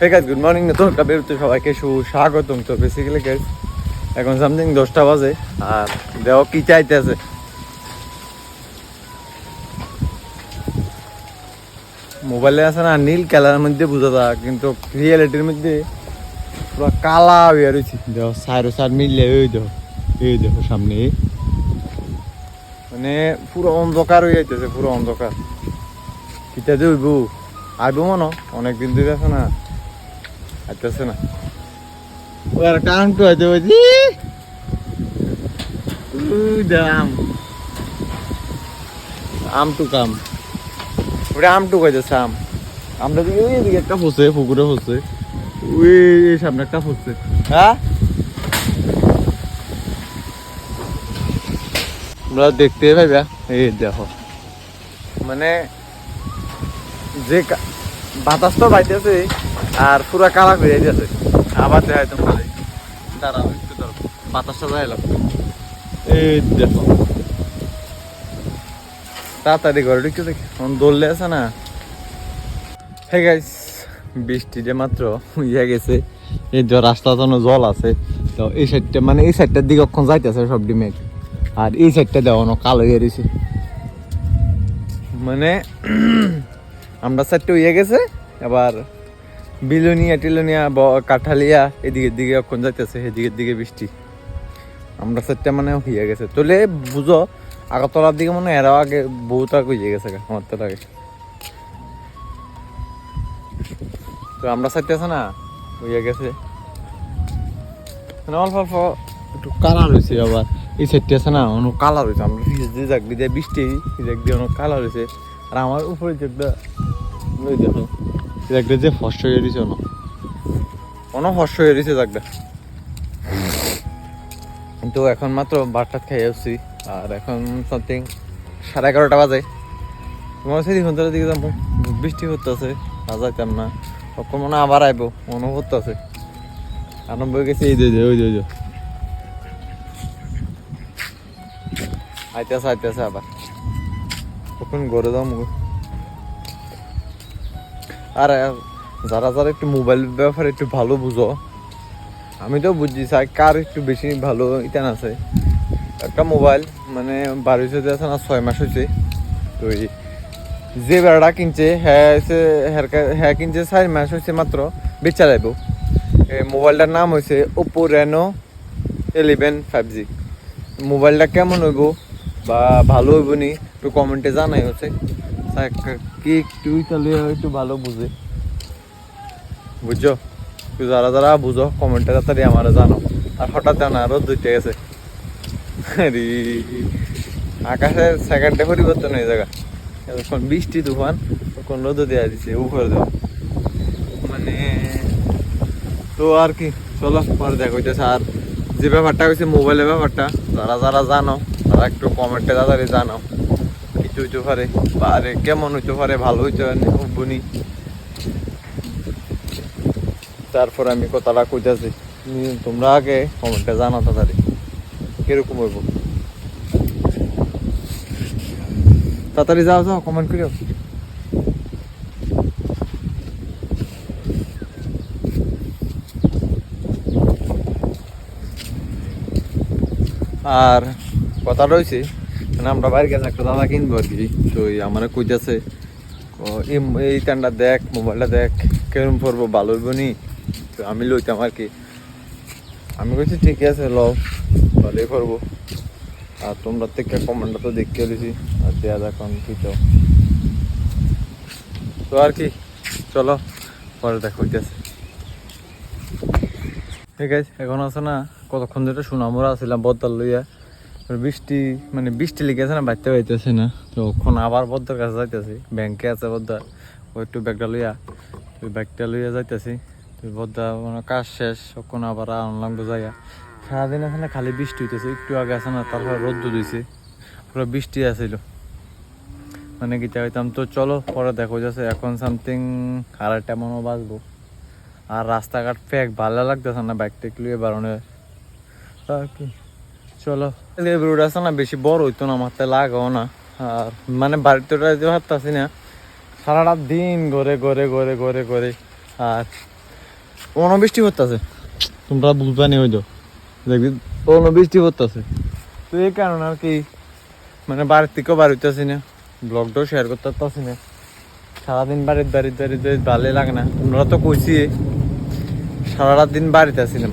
Hey guys, good morning. নতুন একটা ভিডিওতে সবাইকে সুস্বাগতম। তো বেসিক্যালি গাইস এখন সামথিং 10টা বাজে আর দেখো কি চাইতেছে। মোবাইলে আছে না নীল কালারের মধ্যে বোঝা যায়, কিন্তু রিয়েলিটির মধ্যে পুরো কালা হয়ে রয়েছে। দেখো সাইড মিললে এই দেখো সামনে মানে পুরো অন্ধকার হয়ে যাইতেছে, পুরো অন্ধকার। কিটা দেব আইব মনো অনেকদিন ধরে আছে না, আইতেছে না। ওর কাম তো হইতে বুঝি আম টু কাম, ওটা আম টু কইতেছে। আমরা দিকে ওই দিকে একটা ফুসে পুকুরে ফুসছে, ওই সামনে একটা ফুসছে। হ্যাঁ তোমরা দেখতে পাইবা। এই দেখো মানে যে বাতাস তো বাইতেছে আর পুরা কালা হয়ে যাচ্ছে। আবার দেখাই তোমরা দাঁড়াও একটু, ধরো বাতাসটা যাইলাম। এই দেখো তাড়াতাড়ি ঘরে ঢুকতে দেখি দৌড়লে আছে না। হে গাইস, বৃষ্টি যে মাত্র ইয়ে গেছে, এই যে রাস্তা তো জল আছে। তো এই সাইডটা মানে এই সাইডটার দিকে কখন যাইতেছে সব ডিমেঘ, আর এই সাইডটা দেওয়া কালো হয়ে রয়েছে। মানে আমরা সাইডটা ইয়ে গেছে, আবার বিলোনিয়া টিলোনিয়া কাঠালিয়া এদিকের দিকে কখন যাইতেছে, এদিকের দিকে বৃষ্টি। আমরা সাইডটা মানে হইয়া গেছে। তোলে বুঝো আগরতলার দিকে মনে এরাও আগে বহুত আগে হয়ে গেছে আমার তো আগে। তো আমরা সাইডটা আছে না হইয়া গেছে, মানে অল্প অল্প একটু কালার হয়েছে। আবার এই সাইডটা আছে না অনেক কালার হয়েছে। আমরা যে জাগ দিয়ে বৃষ্টি জাগ দিয়ে অনেক কালার হয়েছে। আর আমার উপরে যেটা ওই দেখো জাগটা যে ফর্স হয়ে দিয়েছে, অনেক ফর্স হয়ে দিয়েছে জাগটা। কিন্তু এখন মাত্র ভাতটা খেয়ে আসছি, আর এখন সামথিং 11:30 বাজে। তোমার সেই ঘন্টার দিকে যাবো, বৃষ্টি হতেছে আর যাইতাম না। তখন মনে আবার আইবো মনে হতেছে। আরম্ভ হয়ে গেছে এই যে ওই যে আইতেছে আবার তখন ঘরে যাবো। আর যারা যারা একটু মোবাইল ব্যাপারে একটু ভালো বুঝো, আমি তো বুঝছি চাই কার একটু বেশি ভালো ইটান আছে। একটা মোবাইল মানে বাড়ি হয়েছে আছে না 6 মাস হয়েছে। তো যে বেড়াটা কিনছে হ্যাঁ কিনছে 4 মাস হয়েছে মাত্র, বেচা যাইব। মোবাইলটার নাম হয়েছে ওপো রেনো 11 5G। মোবাইলটা কেমন হইব বা ভালো হইব নি একটু কমেন্টে জানাই হচ্ছে। কি একটু ভালো বুঝে বুঝছো, যারা যারা বুঝো কমেন্টে তাড়াতাড়ি আমার জানো। আর হঠাৎ জানা আরো দুইটা গেছে, আকাশের সেকেন্ডে পরিবর্তন হয়ে জায়গা। যখন বৃষ্টি তুফান তখন রোদ দেওয়া দিচ্ছে উপরে দেওয়া মানে। তো আর কি চলো পরে দেখা হইতেছে। আর যে ব্যাপারটা হয়েছে মোবাইলের ব্যাপারটা, যারা যারা জানো তারা একটু কমেন্টে তাড়াতাড়ি জানো কিছু হইতে পারে বা আরে কেমন হইতে পারে, ভালো হইতে বুনি। তারপর আমি কথাটা কইতেছি, তোমরা আগে কমেন্টে জানো তাড়াতাড়ি কিরকম হইব। তাড়াতাড়ি যাও কমেন্ট করিও। আর কথা রয়েছে মানে আমরা বাইরে গেছে একটা দাদা কিনবো আর কি। তো আমার কইতেছে এই টানটা দেখ, মোবাইলটা দেখ কেরম পড়বো, ভালো হইব নি। তো আমি লইতাম আর কি। আমি কইছি ঠিক আছে ল, ভালোই করবো। আর তোমরা থেকে কমেন্টটা তো দেখতে দিছি আর দেয়া এখন কি তো আর কি চলো পরে দেখা হইতেছে। ঠিক আছে এখন আছে না কতক্ষণ ধরে সুনামরা আসছিলাম বদ্দার লইয়া, বৃষ্টি মানে বৃষ্টি লেগেছে না বাইতে পাইতেছে না। তো ওখানে আবার বদ্দার কাছে যাইতেছি, ব্যাংকে আছে বদ্দার, ওই একটু ব্যাগটা লইয়া ওই ব্যাগটা লইয়া যাইতেছি। তো বদ্দা মানে কাজ শেষ, ওখানে আবার আনলাম তো যাইয়া। সারাদিন আছে না খালি বৃষ্টি হইতেছে, একটু আগে আছে না তারপরে রোদ্দু দিয়েছে, পুরো বৃষ্টি আসছিল মানে কি চাইতাম। তো চলো পরে দেখো যাচ্ছে। এখন সামথিং 2:30 মনে বাজবো। আর রাস্তাঘাট প্যাক ভালো লাগতেছে না বাইক টেক লিয়ে বারণে আর কি। চলো রোড আছে না বেশি বড় হইতো না, মাথায় লাগাও না। আর মানে বাড়িতে যেতে পারতাছি না, সারাটা দিন ঘরে ঘরে ঘরে ঘরে ঘরে। আর অনবৃষ্টি পড়তেছে, তোমরা বুঝবা নি হয়তো, দেখবি অনবৃষ্টি পড়তেছে। তো এই কারণে আর কি মানে বাড়ির থেকেও বাড়ি হইতেছি না, ব্লগটাও শেয়ার করতে পারতেছি না। সারাদিন বাড়িতে ভালো লাগে না, তোমরা তো কইছি সারা দিন বাড়িতে আসছিলাম।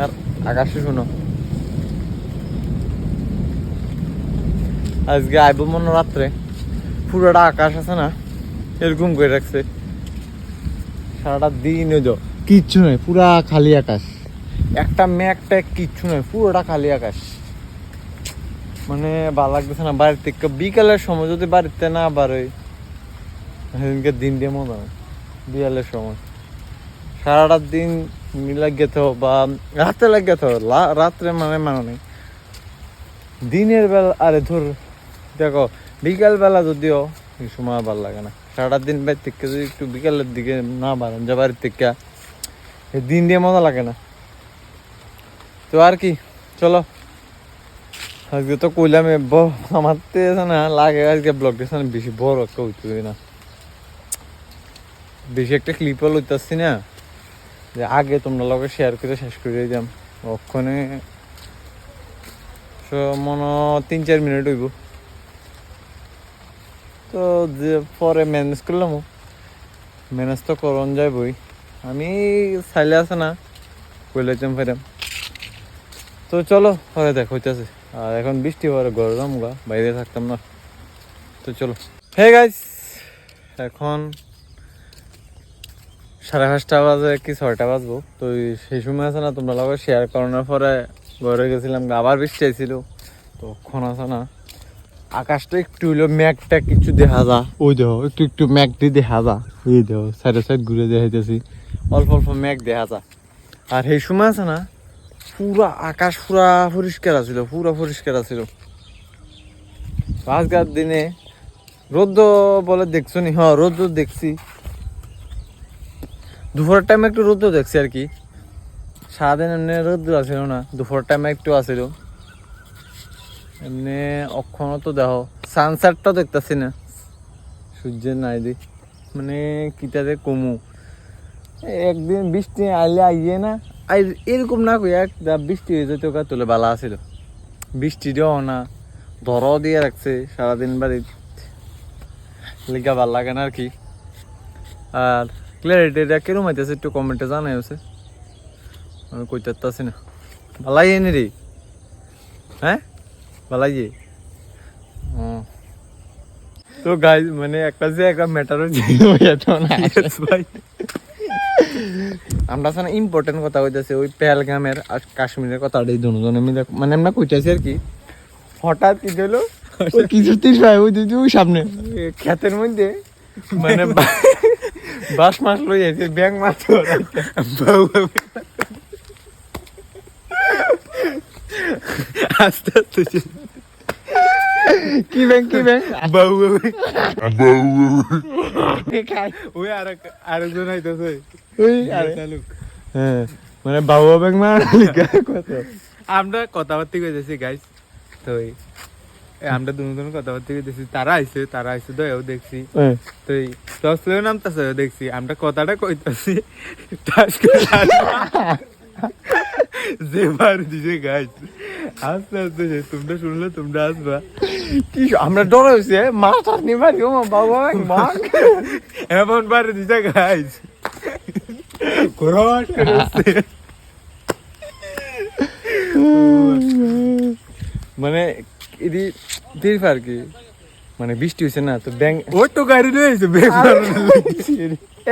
আর আকাশে শোনো, আজকে আইব মনে রাত্রে, পুরোটা আকাশ আছে না এরকম করে রাখছে, সারাটা দিন ওই তো কিচ্ছু নয়, পুরা খালি আকাশ, একটা মেঘটা কিচ্ছু নয়, পুরোটা খালি আকাশ। মানে ভালো লাগতেছে না বাড়ির থেকে। বিকালের সময় যদি বাড়িতে না বাড়োই সেদিনকে দিন দিয়ে মনে হয় বিকালের সময় সারাটা দিন লাগে তো বা রাতে লাগে তো, রাত্রে মানে নেই দিনের বেলা। আরে ধর দেখো বিকাল বেলা যদিও এই সময় ভালো লাগে না, সারাটা দিন বাড়ির থেকে যদি একটু বিকালের দিকে না বাড়ান যা বাড়ির থেকে দিন দিয়ে মজা লাগে না। তো আর কি চলো, আজকে তো কইলাম আমার না লাগে আজকে ব্লগটা বেশি বড় একটা হইতে না, বেশি একটা ক্লিপও লইতেছি না যে আগে তোমরা লগে শেয়ার করে শেষ করে দিলাম। ওখানে মনে 3-4 মিনিট হইব, তো যে পরে ম্যানেজ করলাম, ম্যানেজ তো করন যাইবই। আমি চাইলে আছে না কইলাইতাম ফেরাম। তো চলো পরে দেখ হইতেছে। আর এখন বৃষ্টি পরে ঘরে যাম গা, বাইরে থাকতাম না। তো চলো, হে গাইস, এখন 5:30 বাজে কি 6টা বাজবো। তো সেই সময় আছে না তোমরা লগে শেয়ার করানোর পরে ঘরে গেছিলাম, আবার বৃষ্টি আইছিল। তো এখন আছে না আকাশটা একটু হইলো মেঘটা কিছু দেখা যা, ওই দেখো একটু মেঘটি দেখা যা, এই দেখো সাইড ঘুরে দেখাইতেছি, অল্প অল্প মেঘ দেখা যা। আর সেই সময় আছে না পুরা আকাশ পুরা পরিষ্কার আছিল। আজকের দিনে রোদ বলে দেখছো নি? হ্যাঁ রোদ দেখছি, দুপুরের টাইমে একটু রোদ দেখছি আর কি। সারাদিন এমনি রোদ আসছিল না, দুপুরের টাইমে একটু আসছিল এমনি। অক্ষণ তো দেখো সানসেটটাও দেখতেছি না, সূর্যের নাই দি মানে কিটাতে কমু। একদিন বৃষ্টি আইলে আইয়ে না, এরকম না কই একটা বৃষ্টি হয়ে যেত ওকে তুলে বালা আছিল, বৃষ্টিটাও না, ধরাও দিয়ে রাখছে সারাদিন বাড়ির লিগা ভাল লাগে না আর কি। আর ক্লিয়ারিটিটা কিরম হইতেছে একটু কমেন্টে জানাই হচ্ছে, আমি কইতে পারতাছি না। ভালাই নি রে, হ্যাঁ ভালাই। তো গাইজ মানে একটা ম্যাটার হচ্ছে ভাই, আমরা না ইম্পর্টেন্ট কথা কইতেছে ওই পেহেলগামের আর কাশ্মীরের কথাটাই দুজনে মিলে মানে আমরা কইতেছি আর কি। হঠাৎ কি হলো কিছু ওই সামনে ক্ষেতের মধ্যে মানে বাস মাছ লই যাইছে, ব্যাং মাছ আস্তে আস্তে কি ব্যাং বাবু ওই আরেকজন আইতেছে ওই হ্যাঁ মানে বাবু ব্যাং আমরা কথাবার্তা কইতেছি গাইস। তো আমরা দুজন কথাবার্তা কইতেছি, তারা আইছে দয়াও দেখছি। তো দশলেও নামতেছে দেখছি, আমরা কথাটা কইতেছি যেবার দিছে গাইস। আস্তে আস্তে তোমরা শুনলে তোমরা আসবা কি আমরা ডর হয়েছে মাছ আসনি বাড়ি ও বাবা মা এমন বাড়ি দিছে গাইস, ক্রস করছে মানে এদি দেখবে আর কি। মানে বৃষ্টি হয়েছে না তো ব্যাং ওই তো গাড়ি রয়েছে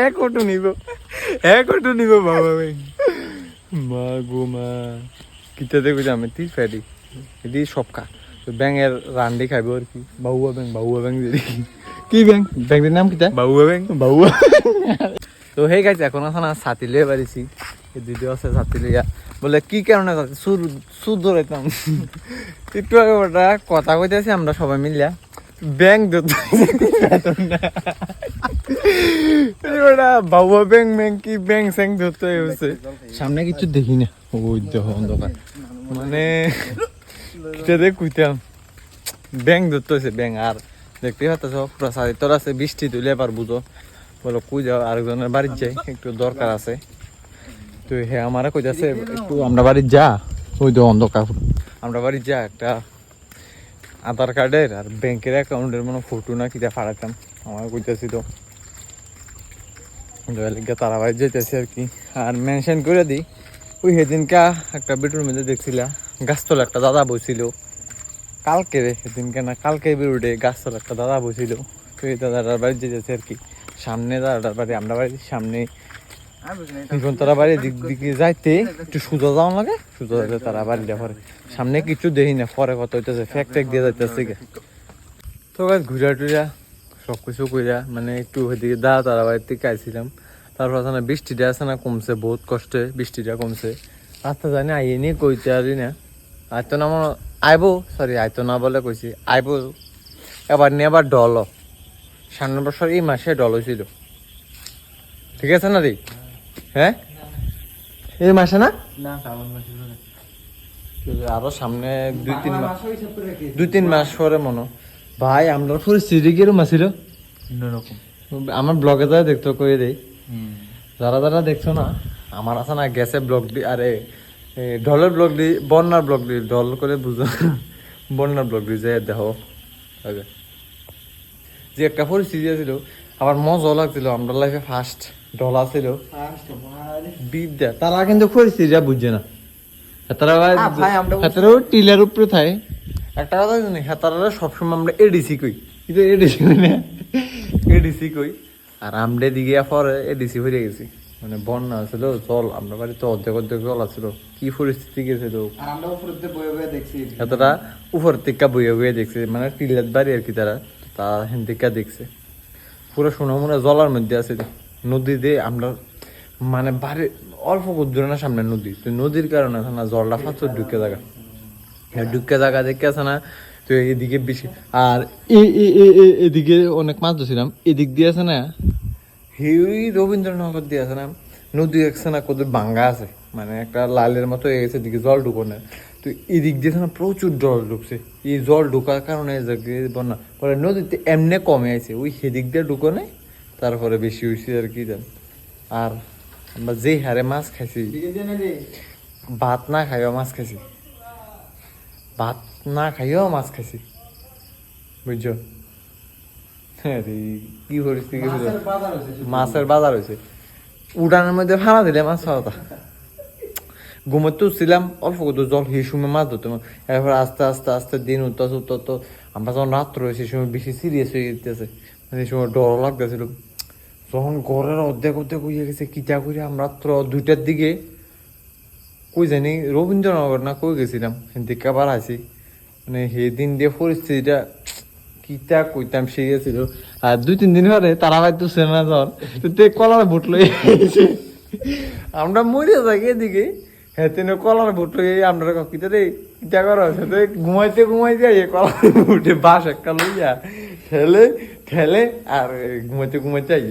এক অটো নিব বাবা মা গো মা কিতা দেখো আমি তি ফেরি এদি সবকা তো ব্যাঙের রান্ডি খাইব আর কি। বাউয়া ব্যাং কি ব্যাংকের নাম কিতা? বাউয়া ব্যাং। তো হে গাইছে এখন আছে না ছাতি লিয়ে বাড়িছি, দিদি আছে ছাতি লিয়া বলে কি কারণে সুর ধরাইতাম একটু আগে ওটা কথা কইতেছি আমরা সবাই মিলিয়া ব্যাং ধরতে বাউয়া ব্যাং কি ব্যাং স্যাং ধরতে হয়েছে। সামনে কিছু দেখি না, ওই দেখো অন্ধকার মানে কইতাম ব্যাং ধরতে হয়েছে ব্যাং। আর দেখতে পাচ্ছ পুরা সারি তোর আছে, বৃষ্টি তুলে এবার বুঝো বলো কই যাও আরেকজনের বাড়ির যাই একটু দরকার আছে। তো হ্যাঁ আমার কইতাছে একটু আমরা বাড়ি যা, ওই তো অন্ধকার, আমরা বাড়ি যা একটা আধার কার্ডের আর ব্যাংকের অ্যাকাউন্টের মনে ফটো না কিটা ফাড়াতাম, আমার কইতাছি তো তারা বাড়ি যেতেছি আর কি। আর মেনশন করে দিই, ওই সেদিনকা একটা বেডরুম মধ্যে দেখছিলা গাছতলা একটা দাদা বসছিল, কালকে রে সেদিনকে না কালকে বেরোডে গাছতলা একটা দাদা বসছিল। তো এই দাদাটার বাড়ি যেতেছে আর কি, সামনে দাদাটার বাড়ি, আমরা বাড়ির সামনে এখন তারা বাড়ির দিক দিকে যাইতে একটু সোজা যাওয়া লাগে, সোজা যাইতে তারা বাড়িটা পরে সামনে কিছু দেখি না, পরে কত হইতেছে ফ্যাক ট্যাক দিয়ে যাইতেছে। তো গাছ ঘুরা টুরা সব কিছু কইরা মানে একটু ওইদিকে তারা বাড়ির থেকে আইছিলাম। তারপর আছে না বৃষ্টিটা আছে না কমছে, বহুত কষ্টে বৃষ্টিটা কমছে। আচ্ছা জানি আইনি কইতে পারি না, আয়তো না মনে আইব, সরি আয়তো না বলে কইছি আইব এবার নিয়ে আবার ডল, সামনে বছর এই মাসে ডল হয়েছিল, ঠিক আছে না রে? হ্যাঁ এই মাসে না, আরো সামনে 2-3 মাস পরে মনে ভাই আমরা পরিস্থিতি কিরকম আছিল আমার ব্লগে যা দেখতো কই দেই, যারা যারা দেখছো না আমার আছে না গেছে ব্লগ দি, আরে ঢলের ব্লগ দি, বন্যার ব্লগ দি, ঢল করে বুঝো বন্যার ব্লগ দি যে দেখো যে একটা পরিস্থিতি ছিল, আবার মজাও লাগছিল, আমরা লাইফে ফার্স্ট ঢলা ছিল বিদ্যা, তারা কিন্তু পরিস্থিতিটা বুঝছে না, হেতারাও টিলার উপরে থাকে। একটা কথা জানি হেতারা সবসময় আমরা এডিসি কই, কিন্তু এডিসি কই না, এডিসি কই। আর আমরা দিকে পরে এডিসি হয়ে গেছি, মানে বন্যা ছিল জল, আমরা বাড়িতে অর্ধেক অর্ধেক জল আছিল, কি পরিস্থিতি গেছিল হেতারা উপর থেকে বইয়ে বইয়ে দেখছে, মানে টিলার বাড়ি আর কি, তারা হিন্দিকা দেখছে পুরো সোনামুনা জলার মধ্যে আছে নদী দিয়ে। আমরা মানে বাড়ি অল্প দূরে না সামনে নদী, তো নদীর কারণে আছে না জলটা ফাঁচর ঢুকে জায়গা, ঢুকে জায়গা দেখে আছে না, তো এদিকে বেশি। আর এদিকে অনেক মাছ ধরছিলাম, এদিক দিয়ে আছে না হেই রবীন্দ্রনগর দিয়ে আছে না নদী আছে না, কত ভাঙ্গা আছে, মানে একটা লালের মতো হয়ে গেছে, এদিকে জল ঢুকো না, তো এদিক দিয়ে না প্রচুর জল ঢুকছে। এই জল ঢুকার কারণে বন্যা পরে নদীতে এমনি কমে আছে, ওই সেদিক দিয়ে ঢুকো নেই, তারপরে বেশি হয়েছে আর কি জান। আর আমরা যে হারে মাছ খাইছি, ভাত না খাইও মাছ খাইছি, ভাত না খাইও মাছ খাইছি, বুঝছো? কি পরিস্থিতি, মাছের বাজার হয়েছে, উড়ানের মধ্যে ফানা দিলে মাছ খাওয়া, ঘুমোতে উঠছিলাম অল্প কত জল, সেই সময় মাছ ধরতে, এরপর আস্তে আস্তে আস্তে দিন উঠতে উঠতে আমরা যখন রাত্র হয়েছে সেই সময় বেশি সিরিয়াস হয়ে যেতেছে, সেই সময় ডর লাগতেছিল। যখন ঘরের অর্ধেক অর্ধেক হয়ে গেছে কিটা করে আমরা রাত্র 2টার দিকে কই জানি রবীন্দ্রনগর না কই গেছিলাম, সেদিকে আবার আসি, মানে সেই দিন দিয়ে পরিস্থিতিটা কিটা কইতাম সেই ছিল। আর 2-3 দিন পরে তারা হয়তো সেনা জ্বর কলার বুট লই আমরা মরে যাই এদিকে, হ্যাঁ তিনি কলার বুট লই আমরা কিটা রে কিটা করা সাথে ঘুমাইতে ঘুমাইতে কলার বুটে বাস একটা লইয়া ঠেলে ঠেলে আর ঘুমাইতে ঘুমাইতে আই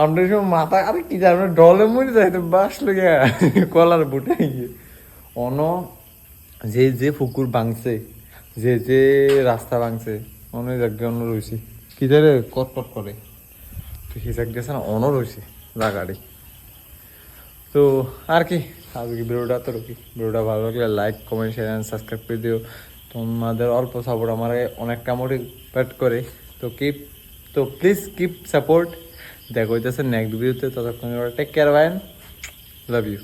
আমরা সব মাথা আরে কি জানো ডলে মরে যাই, তো বাস লইয়া কলার বুটে গিয়ে অন যে যে পুকুর ভাঙছে, যে যে রাস্তা ভাঙছে, অনেক জায়গায় অন্য রয়েছে কি ধরে কটকট করে, তো সেই জায়গায় না অন্য রয়েছে জায়গাটি। তো আর কি আজকে ভিডিওটা তো কি, ভিডিওটা ভালো লাগলে like comment share and subscribe করে দিও, তোমাদের অল্প সাপোর্ট আমার অনেকটা মোটিভেট করে, তো প্লিজ কিপ সাপোর্ট। দেখা হইতেছে নেক্সট ভিডিওতে, ততক্ষণ take care, bye, love you.